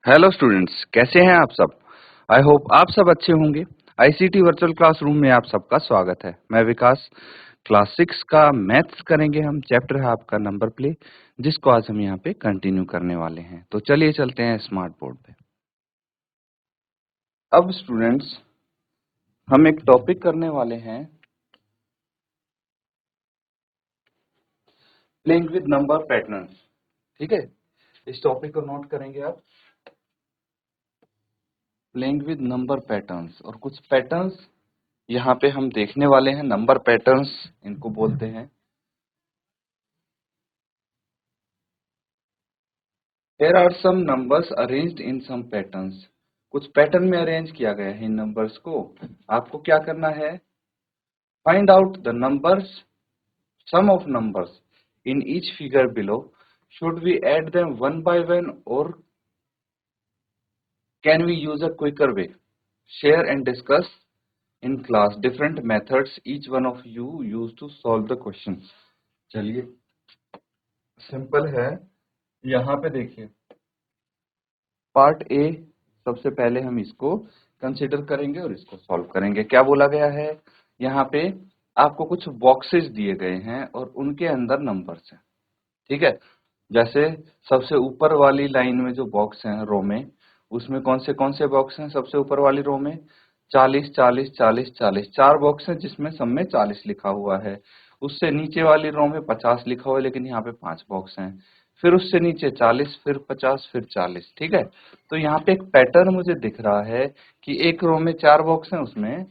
Hello students, कैसे हैं आप सब। आई होप आप सब अच्छे होंगे। आईसीटी वर्चुअल क्लासरूम में आप सबका स्वागत है। मैं विकास। क्लास 6 का मैथ्स करेंगे हम। चैप्टर है आपका नंबर प्ले, जिसको आज हम यहाँ पे कंटिन्यू करने वाले हैं। तो चलिए चलते हैं स्मार्ट बोर्ड पे। अब स्टूडेंट्स, हम एक टॉपिक करने वाले हैं, प्लेइंग विद नंबर पैटर्न्स। ठीक है, इस टॉपिक को नोट करेंगे आप। प्लेइंग विद नंबर पैटर्न्स, और कुछ पैटर्न्स यहाँ पे हम देखने वाले हैं। नंबर पैटर्न्स इनको बोलते हैं। There are some numbers arranged in some patterns. कुछ पैटर्न में अरेंज किया गया है इन नंबर्स को। आपको क्या करना है? Find out the numbers, sum of numbers in each figure below. Should we add them one by one और can we use a quicker way? Share and discuss in class different methods each one of you use to solve the question. चलिए, simple है। यहाँ पे देखिए, part A, सबसे पहले हम इसको कंसीडर करेंगे और इसको सॉल्व करेंगे। क्या बोला गया है? यहाँ पे आपको कुछ बॉक्सेस दिए गए हैं और उनके अंदर नंबर्स हैं। ठीक है, जैसे सबसे ऊपर वाली लाइन में जो बॉक्स हैं रो में, उसमें कौन से बॉक्स हैं? सबसे ऊपर वाली रो में 40 40 40 40 चार बॉक्स हैं, जिसमें सब में 40 लिखा हुआ है। उससे नीचे वाली रो में 50 लिखा हुआ है, लेकिन यहाँ पे 5 बॉक्स हैं। फिर उससे नीचे 40, फिर 50, फिर 40। ठीक है, तो यहाँ पे एक पैटर्न मुझे दिख रहा है कि एक रो में 4 बॉक्स हैं, उसमें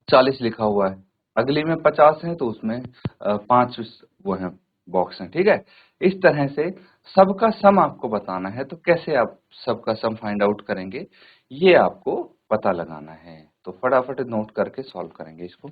40 लिखा हुआ है। अगली में 50 है, तो उसमें 5 वो है बॉक्स हैं। ठीक है, इस तरह से सबका सम आपको बताना है। तो कैसे आप सबका सम फाइंड आउट करेंगे, ये आपको पता लगाना है। तो फटाफट नोट करके सॉल्व करेंगे इसको।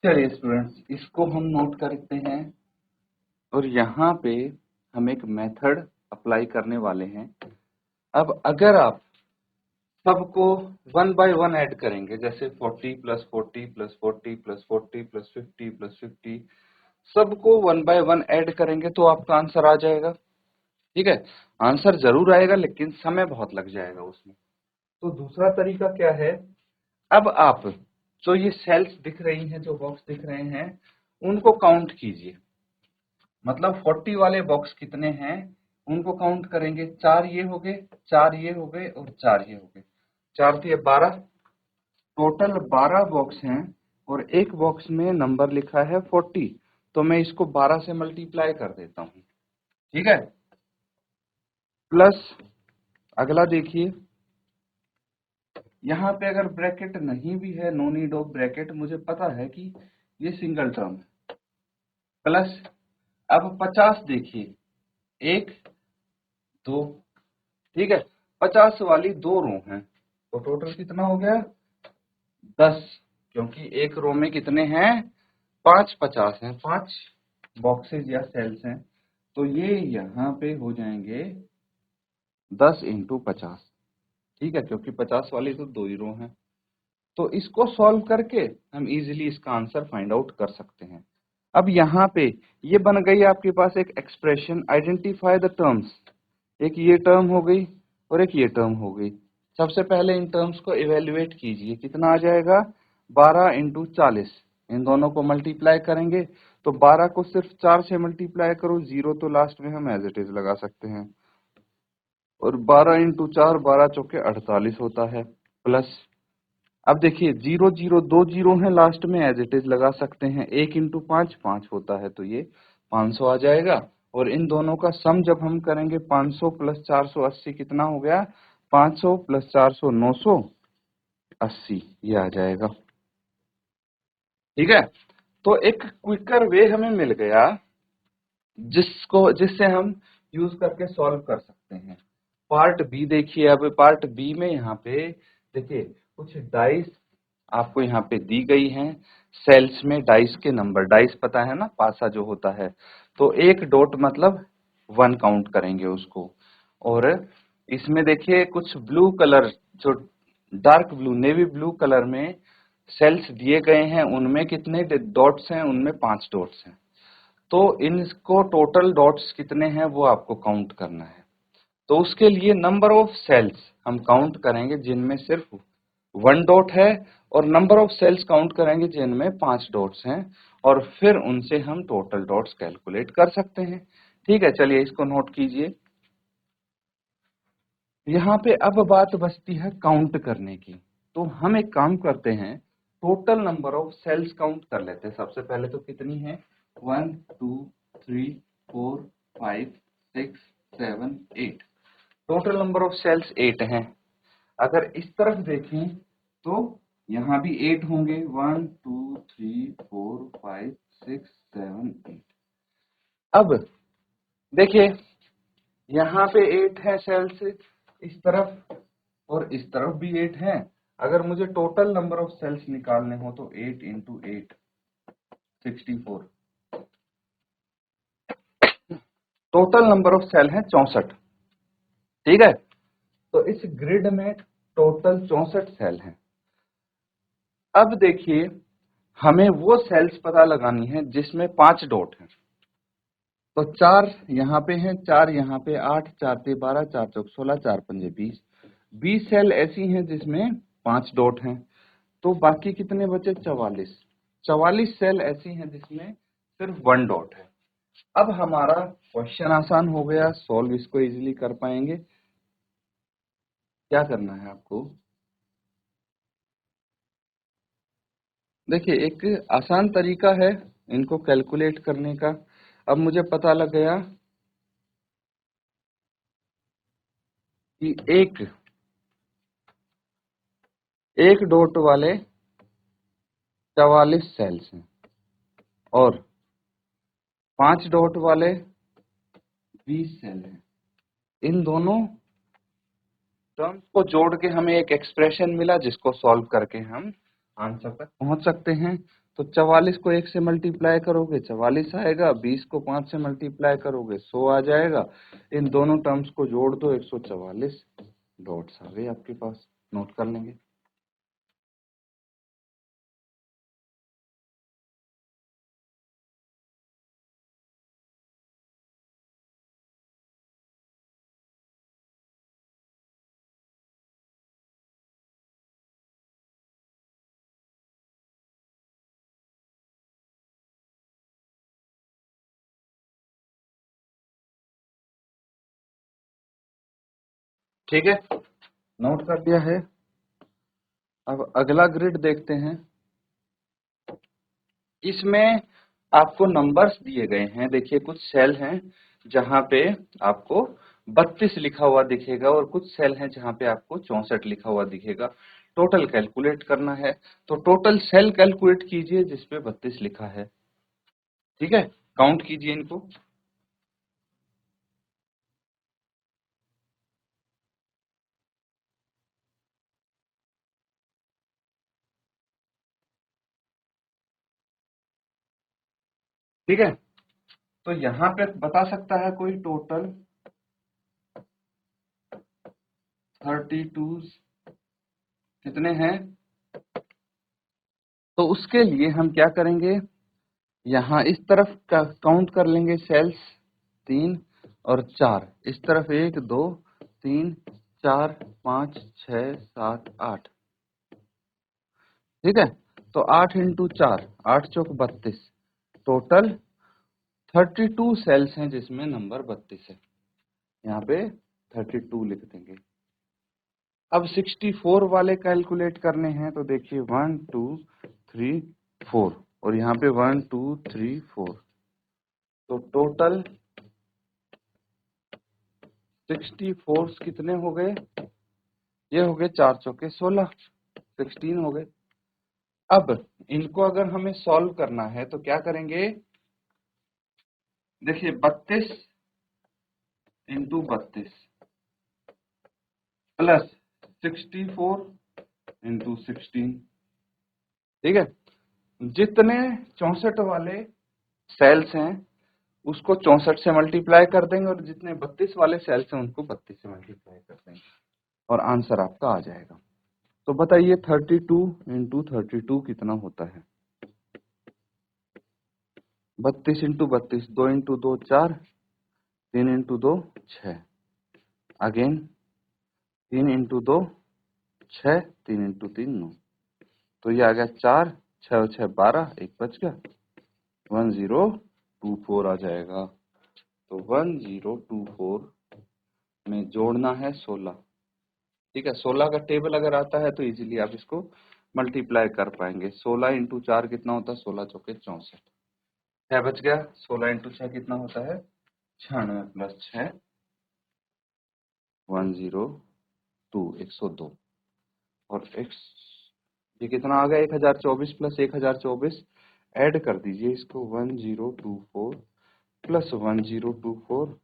चलिए स्टूडेंट्स, इसको हम नोट करते हैं और यहाँ पे हम एक मेथड अप्लाई करने वाले हैं। अब अगर आप सबको वन बाय वन ऐड करेंगे, जैसे 40 plus 40 plus 40 plus 40 plus 50 plus 50, सबको वन बाय वन ऐड करेंगे तो आपका आंसर आ जाएगा। ठीक है, आंसर जरूर आएगा, लेकिन समय बहुत लग जाएगा उसमें। तो दूसरा तरीका क्या है? अब आप जो ये सेल्स दिख रही हैं, जो बॉक्स दिख रहे हैं, उनको काउंट कीजिए। मतलब 40 वाले बॉक्स कितने हैं उनको काउंट करेंगे। 4 ये हो गए, 4 ये हो गए और 4 ये हो गए। 4 थी 12, टोटल 12 बॉक्स हैं और एक बॉक्स में नंबर लिखा है 40। तो मैं इसको 12 से मल्टीप्लाई कर देता हूँ। ठीक है, प्लस अगला देखिए, यहाँ पे अगर ब्रैकेट नहीं भी है, नो नीड ऑफ ब्रैकेट, मुझे पता है कि ये सिंगल टर्म है। प्लस अब 50 देखिए, 1 2, ठीक है, 50 वाली 2 रो हैं, तो टोटल कितना हो गया? 10। क्योंकि एक रो में कितने हैं? 5 50 हैं, 5 बॉक्सेस या सेल्स हैं। तो ये यहाँ पे हो जाएंगे 10 इंटू 50। ठीक है, क्योंकि 50 वाली तो 2 ही रो हैं। तो इसको सॉल्व करके हम इजीली इसका आंसर फाइंड आउट कर सकते हैं। अब यहाँ पे ये बन गई आपके पास एक एक्सप्रेशन, आइडेंटिफाई द टर्म्स। एक ये टर्म हो गई और एक ये टर्म हो गई। सबसे पहले इन टर्म्स को इवेल्युएट कीजिए, कितना आ जाएगा? 12 इंटू 40। इन दोनों को मल्टीप्लाई करेंगे तो 12 को सिर्फ 4 से मल्टीप्लाई करो, 0 तो लास्ट में हम एज इट इज लगा सकते हैं। और 12 इंटू 4, 12 चौके 48 होता है। प्लस अब देखिए, 0 0 2 जीरो है लास्ट में, एज इट इज लगा सकते हैं। 1 इंटू 5 5 होता है, तो ये 500 आ जाएगा। और इन दोनों का सम जब हम करेंगे, 500 प्लस 480 कितना हो गया? 500 प्लस 400 980, ये आ जाएगा। ठीक है, तो एक क्विकर वे हमें मिल गया जिससे हम यूज करके सॉल्व कर सकते हैं। पार्ट बी देखिए। अब पार्ट बी में यहाँ पे देखिए कुछ डाइस आपको यहाँ पे दी गई हैं। सेल्स में डाइस के नंबर, डाइस पता है ना, पासा जो होता है, तो एक डॉट मतलब 1 काउंट करेंगे उसको। और इसमें देखिए कुछ ब्लू कलर, जो dark blue, navy blue colour में सेल्स दिए गए हैं, उनमें कितने डॉट्स हैं? उनमें 5 डॉट्स हैं। तो इनको टोटल डॉट्स कितने हैं वो आपको काउंट करना है। तो उसके लिए नंबर ऑफ सेल्स हम काउंट करेंगे जिनमें सिर्फ 1 डॉट है, और नंबर ऑफ सेल्स काउंट करेंगे जिनमें 5 डॉट्स हैं, और फिर उनसे हम टोटल डॉट्स कैलकुलेट कर सकते हैं। ठीक है, चलिए इसको नोट कीजिए। यहाँ पे अब बात बचती है काउंट करने की। तो हम एक काम करते हैं, total number of sales count कर लेते हैं। सबसे पहले तो कितनी है? 1 2 3 4 5 6 7 8। टोटल नंबर ऑफ सेल्स 8 हैं। अगर इस तरफ देखें तो यहाँ भी 8 होंगे। 1 2 3 4 5 6 7 8। अब देखिए यहाँ पे 8 है सेल्स इस तरफ, और इस तरफ भी 8 है। अगर मुझे टोटल नंबर ऑफ सेल्स निकालने हो तो 8 into 8 64। Total number of cell है 64। ठीक है, तो इस ग्रिड में टोटल 64 सेल हैं। अब देखिए हमें वो सेल्स पता लगानी है जिसमें 5 डॉट हैं। तो 4 यहाँ पे हैं, 4 यहाँ पे, 8 4 ते 12, 4 चौक 16, 4 पंजे 20। 20 सेल ऐसी हैं जिसमें 5 डॉट हैं। तो बाकी कितने बचे? 44। 44 सेल ऐसी हैं जिसमें सिर्फ 1 डॉट है। अब हमारा क्वेश्चन आसान हो गया, सॉल्व इसको इजीली कर पाएंगे। क्या करना है आपको? देखिए एक आसान तरीका है इनको कैलकुलेट करने का। अब मुझे पता लग गया कि एक डॉट वाले 44 सेल्स हैं, और 5 डॉट वाले 20 सेल हैं। इन दोनों टर्म्स को जोड़ के हमें एक एक्सप्रेशन मिला, जिसको सॉल्व करके हम आंसर तक पहुंच सकते हैं। तो 44 को 1 से मल्टीप्लाई करोगे 44 आएगा, 20 को 5 से मल्टीप्लाई करोगे 100 आ जाएगा। इन दोनों टर्म्स को जोड़ दो, 144 डॉट्स आ गए आपके पास। नोट कर लेंगे। ठीक है, नोट कर लिया है। अब अगला ग्रिड देखते हैं। इसमें आपको नंबर्स दिए गए हैं। देखिए कुछ सेल हैं जहां पे आपको 32 लिखा हुआ दिखेगा, और कुछ सेल हैं जहां पे आपको 64 लिखा हुआ दिखेगा। टोटल कैलकुलेट करना है, तो टोटल सेल कैलकुलेट कीजिए जिसपे 32 लिखा है। ठीक है, काउंट कीजिए इनको। ठीक है, तो यहाँ पे बता सकता है कोई टोटल 32 कितने हैं? तो उसके लिए हम क्या करेंगे, यहाँ इस तरफ का काउंट कर लेंगे सेल्स 3 और 4। इस तरफ 1 2 3 4 5 6 7 8। ठीक है, तो 8 इंटू 4, 8 चौक 32। टोटल 32 सेल्स हैं जिसमें नंबर 32 है। यहाँ पे 32 लिख देंगे। अब 64 वाले कैलकुलेट करने हैं, तो देखिए 1 2 3 4, और यहाँ पे 1 2 3 4। तो टोटल 64 कितने हो गए? ये हो गए 4 चौके 16, 16 हो गए। अब इनको अगर हमें सॉल्व करना है तो क्या करेंगे? देखिए 32 इंटू 32, प्लस 64 इंटू 16। ठीक है, जितने 64 वाले सेल्स हैं उसको 64 से मल्टीप्लाई कर देंगे और जितने 32 वाले सेल्स हैं उनको 32 से मल्टीप्लाई कर देंगे और आंसर आपका आ जाएगा। तो बताइए 32 इंटू 32 कितना होता है? 32 into 32, 2 into 2 4, 3 into 2 6, again 3 into 2 6, 3 into 3 9। तो ये आ गया 4, 6 6 12, एक बच गया, 1024 आ जाएगा। तो 1024 में जोड़ना है 16। ठीक है, 16 का टेबल अगर आता है तो इजीली आप इसको मल्टीप्लाई कर पाएंगे। 16 इंटू 4 कितना होता है? 16 चौके 64, 6 बच गया। 16 इंटू 6 कितना होता है? 96 प्लस 6 102, 102। और x ये कितना आ गया? 1024 प्लस 1024 ऐड कर दीजिए इसको, 1024 प्लस 1024,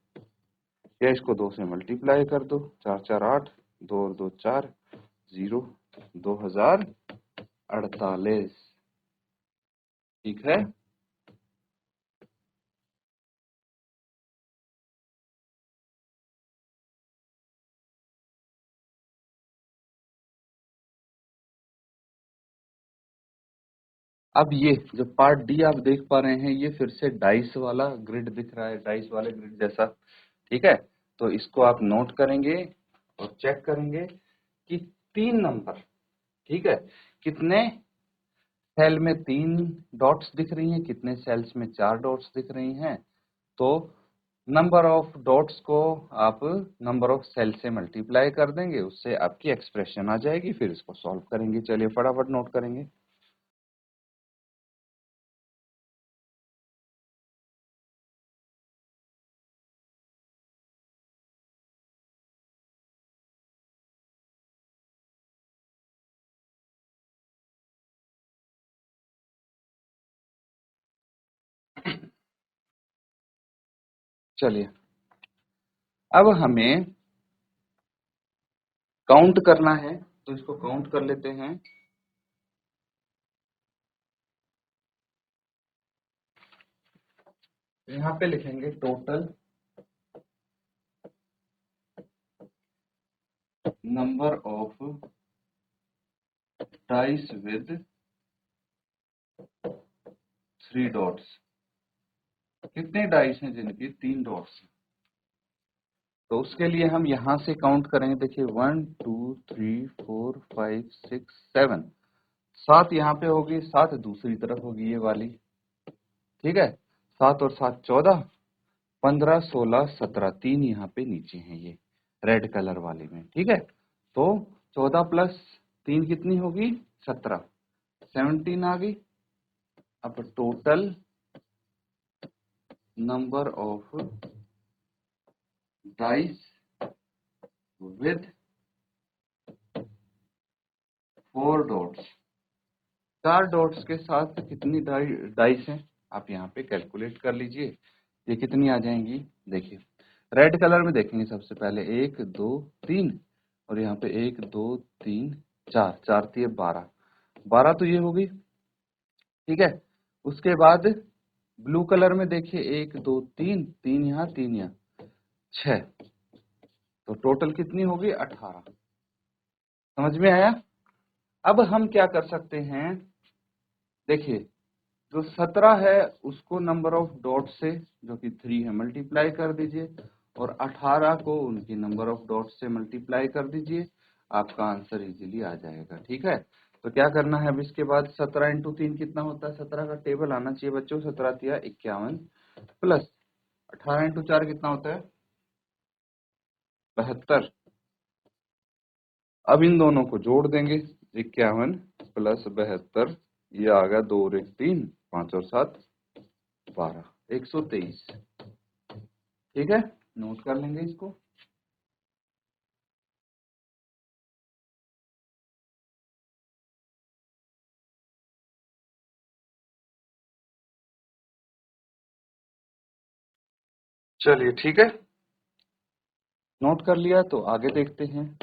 या इसको 2 से मल्टीप्लाई कर दो, 4 4 8, 2 और 2 4, 0, 2048। ठीक है, अब ये जो पार्ट डी आप देख पा रहे हैं ये फिर से डाइस वाला ग्रिड दिख रहा है, डाइस वाले ग्रिड जैसा। ठीक है, तो इसको आप नोट करेंगे और चेक करेंगे कि 3 नंबर, ठीक है, कितने सेल में 3 डॉट्स दिख रही हैं, कितने सेल्स में 4 डॉट्स दिख रही हैं। तो नंबर ऑफ डॉट्स को आप नंबर ऑफ सेल से मल्टीप्लाई कर देंगे, उससे आपकी एक्सप्रेशन आ जाएगी, फिर इसको सॉल्व करेंगे। चलिए फटाफट नोट करेंगे। चलिए अब हमें काउंट करना है, तो इसको काउंट कर लेते हैं। यहाँ पे लिखेंगे total number of dice with 3 dots. कितने डाइस हैं जिनकी 3 डॉट्स? तो उसके लिए हम यहां से काउंट करेंगे। देखिए 1 2 3 4 5 6 7, 7 यहाँ पे होगी, 7 दूसरी तरफ होगी ये वाली। ठीक है, 7 और 7 14, 15 16 17, 3 यहाँ पे नीचे हैं ये रेड कलर वाले में। ठीक है, तो 14 प्लस 3 कितनी होगी? 17, 17 आ गई। अब total number of dice with 4 dots, 4 dots के साथ कितनी डाइस हैं आप यहाँ पे कैलकुलेट कर लीजिए। ये कितनी आ जाएंगी? देखिए रेड कलर में देखेंगे सबसे पहले 1 2 3, और यहाँ पे 1 2 3 4, 4 3 12, 12 तो ये होगी। ठीक है, उसके बाद ब्लू कलर में देखिए 1 2 3, 3 यहाँ 3 यहाँ 6, तो टोटल कितनी होगी? 18। समझ में आया? अब हम क्या कर सकते हैं, देखिए जो 17 है उसको नंबर ऑफ डॉट से, जो कि 3 है, मल्टीप्लाई कर दीजिए, और 18 को उनकी नंबर ऑफ डॉट से मल्टीप्लाई कर दीजिए, आपका आंसर इजीली आ जाएगा। ठीक है, तो क्या करना है अब इसके बाद? 17 इंटू 3 कितना होता है? 17 का टेबल आना चाहिए बच्चों। 17 तिया 51 प्लस 18 इंटू 4 कितना होता है? 72। अब इन दोनों को जोड़ देंगे, 51 प्लस 72, ये आ गया 2 और 1 3, 5 और 7 12, 123। ठीक है, नोट कर लेंगे इसको। चलिए ठीक है, नोट कर लिया, तो आगे देखते हैं।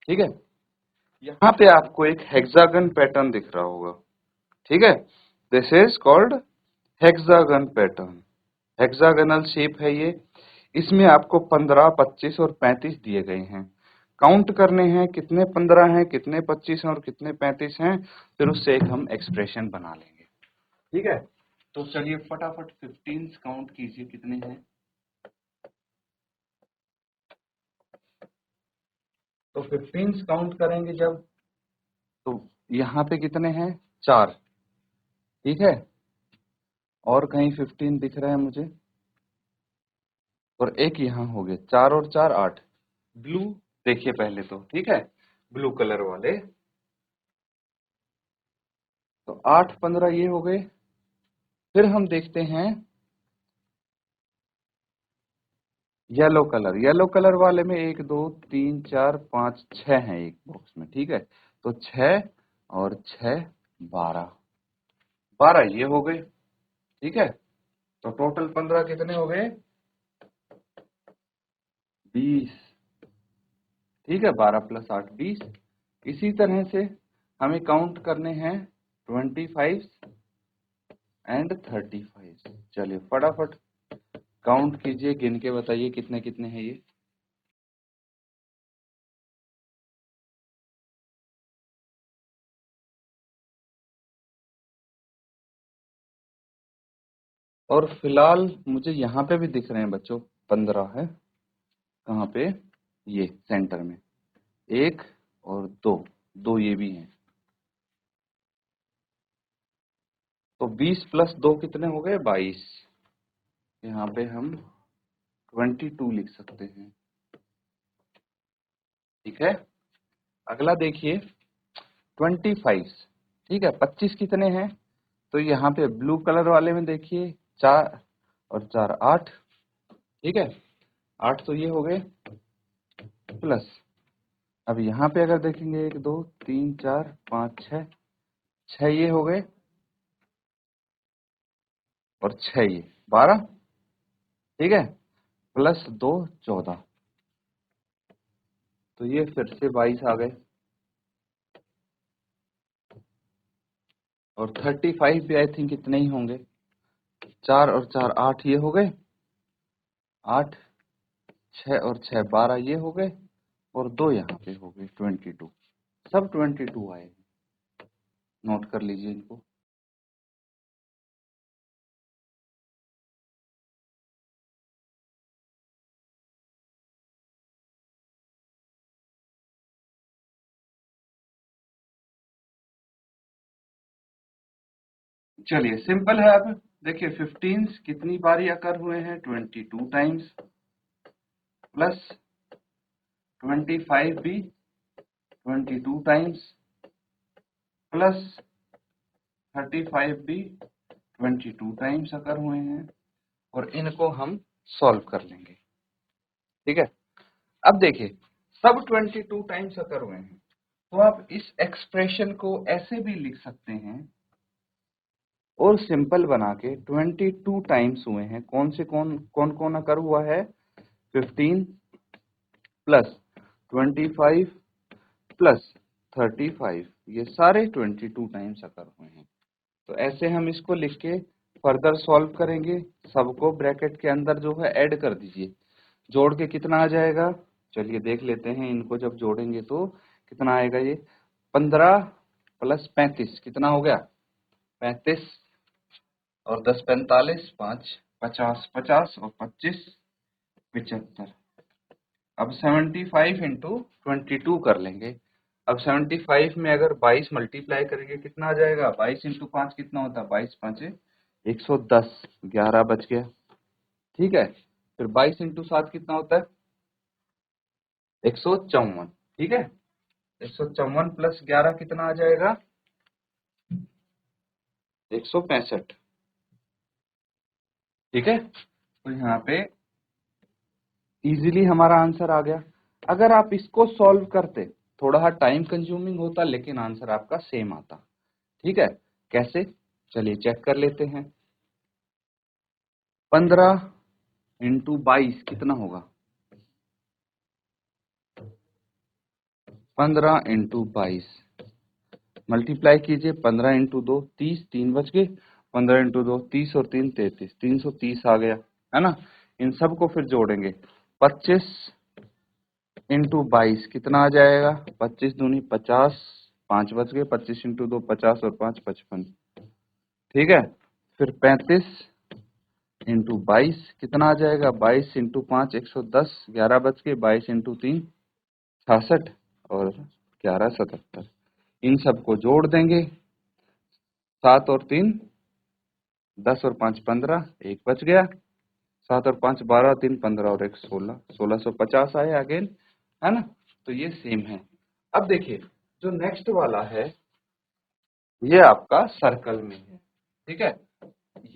ठीक है, यहाँ पे आपको एक हेक्सागन पैटर्न दिख रहा होगा। ठीक है, this is called hexagon pattern. Hexagonal shape है ये। इसमें आपको 15, 25 और 35 दिए गए हैं। काउंट करने हैं कितने 15 हैं, कितने 25 हैं और कितने 35 हैं, फिर उससे एक हम एक्सप्रेशन बना लेंगे। ठीक है, तो चलिए फटाफट 15 काउंट कीजिए कितने हैं। तो 15 काउंट करेंगे जब, तो यहाँ पे कितने हैं, 4। ठीक है, और कहीं 15 दिख रहा है मुझे, और एक यहाँ हो गए, 4 और 4 8। ब्लू देखिए पहले तो, ठीक है, ब्लू कलर वाले, तो 8 15 ये हो गए। फिर हम देखते हैं येलो कलर। येलो कलर वाले में 1 2 3 4 5 6 हैं एक बॉक्स में। ठीक है, तो 6 और 6 12, 12 ये हो गए। ठीक है, तो टोटल 15 कितने हो गए, 20। ठीक है, 12 + 8 20। इसी तरह से हमें काउंट करने हैं 25 एंड 35। चलिए फटाफट काउंट कीजिए, गिन के बताइए कितने कितने हैं ये। और फिलहाल मुझे यहाँ पे भी दिख रहे हैं बच्चों, 15 है। कहाँ पे, ये सेंटर में 1 और 2, 2 ये भी हैं। तो 20 + 2 कितने हो गए, 22। यहाँ पे हम 22 लिख सकते हैं। ठीक है, अगला देखिए 25। ठीक है, 25 कितने हैं, तो यहाँ पे ब्लू कलर वाले में देखिए 4 और 4 8। ठीक है, 8 तो ये हो गए, प्लस अब यहाँ पे अगर देखेंगे 1 2 3 4 5 6, 6 ये हो गए, और 6 ये 12। ठीक है, प्लस 2 14, तो ये फिर से 22 आ गए। और 35 भी आई थिंक इतने ही होंगे, 4 और 4 8 ये हो गए, 8 6 और 6 12 ये हो गए, और 2 यहाँ पे हो गए 22। सब 22 आए। नोट कर लीजिए इनको। चलिए सिंपल है। अब देखिए 15 कितनी बारी अकर हुए हैं, 22 टाइम्स, प्लस 25 भी 22 टाइम्स, प्लस 35 भी 22 टाइम्स अकर हुए हैं, और इनको हम सॉल्व कर लेंगे। ठीक है, अब देखिए सब 22 टाइम्स अकर हुए हैं, तो आप इस एक्सप्रेशन को ऐसे भी लिख सकते हैं, और सिंपल बना के 22 टाइम्स हुए हैं। कौन से कौन कौन कौन अकर हुआ है, 15 प्लस 25 प्लस 35, ये सारे 22 टाइम्स अकर हुए हैं। तो ऐसे हम इसको लिख के फर्दर सॉल्व करेंगे। सबको ब्रैकेट के अंदर जो है ऐड कर दीजिए, जोड़ के कितना आ जाएगा, चलिए देख लेते हैं। इनको जब जोड़ेंगे तो कितना आएगा, ये 15 + 35 कितना हो गया, 35, और 10 45, 5 50, 50 और 25 75। अब 75 इंटू 22 कर लेंगे। अब 75 में अगर 22 मल्टीप्लाई करेंगे कितना आ जाएगा, 22 इंटू 5 कितना होता है, 22 5 110, 11 बच गया। ठीक है, फिर 22 इंटू 7 कितना होता है, 154। ठीक है, 154 + 11 कितना आ जाएगा, 165। ठीक है, तो यहाँ पे इजीली हमारा आंसर आ गया। अगर आप इसको सॉल्व करते, थोड़ा टाइम कंज्यूमिंग होता, लेकिन आंसर आपका सेम आता। ठीक है, कैसे, चलिए चेक कर लेते हैं। 15 इंटू 22 कितना होगा, 15 इंटू 22 मल्टीप्लाई कीजिए, 15 इंटू 2 30, 3 बच गए, 15 इंटू 2 30 और 3 33, 330 आ गया, है ना। इन सबको फिर जोड़ेंगे, 25 इंटू 22 कितना आ जाएगा, 25 दूनी 50, 5 बच गए, 25 इंटू 2 50 और 5 55, ठीक है। फिर 35 इंटू 22 कितना आ जाएगा, 22 इंटू 5 110, 11 बच के, 22 इंटू 3 66 और 11 77, इन सबको जोड़ देंगे, 7 और 3 10 और 5 15, एक बच गया, 7 और 5 12, 3 15 और 1 16, 1650 आए अगेन, है ना। तो ये सेम है। अब देखिए जो नेक्स्ट वाला है ये आपका सर्कल में है, ठीक है।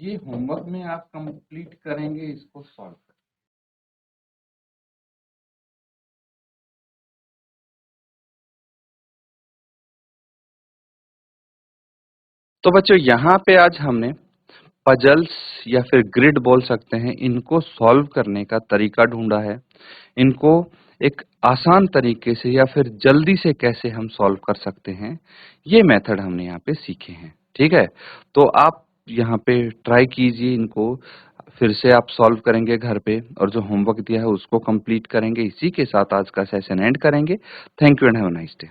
ये होमवर्क में आप कंप्लीट करेंगे इसको सॉल्व। तो बच्चों यहाँ पे आज हमने पजल्स या फिर ग्रिड बोल सकते हैं, इनको सॉल्व करने का तरीका ढूंढा है। इनको एक आसान तरीके से या फिर जल्दी से कैसे हम सॉल्व कर सकते हैं, ये मेथड हमने यहाँ पे सीखे हैं, ठीक है। तो आप यहाँ पे ट्राई कीजिए इनको, फिर से आप सॉल्व करेंगे घर पे और जो होमवर्क दिया है उसको कंप्लीट करेंगे। इसी के साथ आज का सेशन एंड करेंगे। Thank you and have a nice day.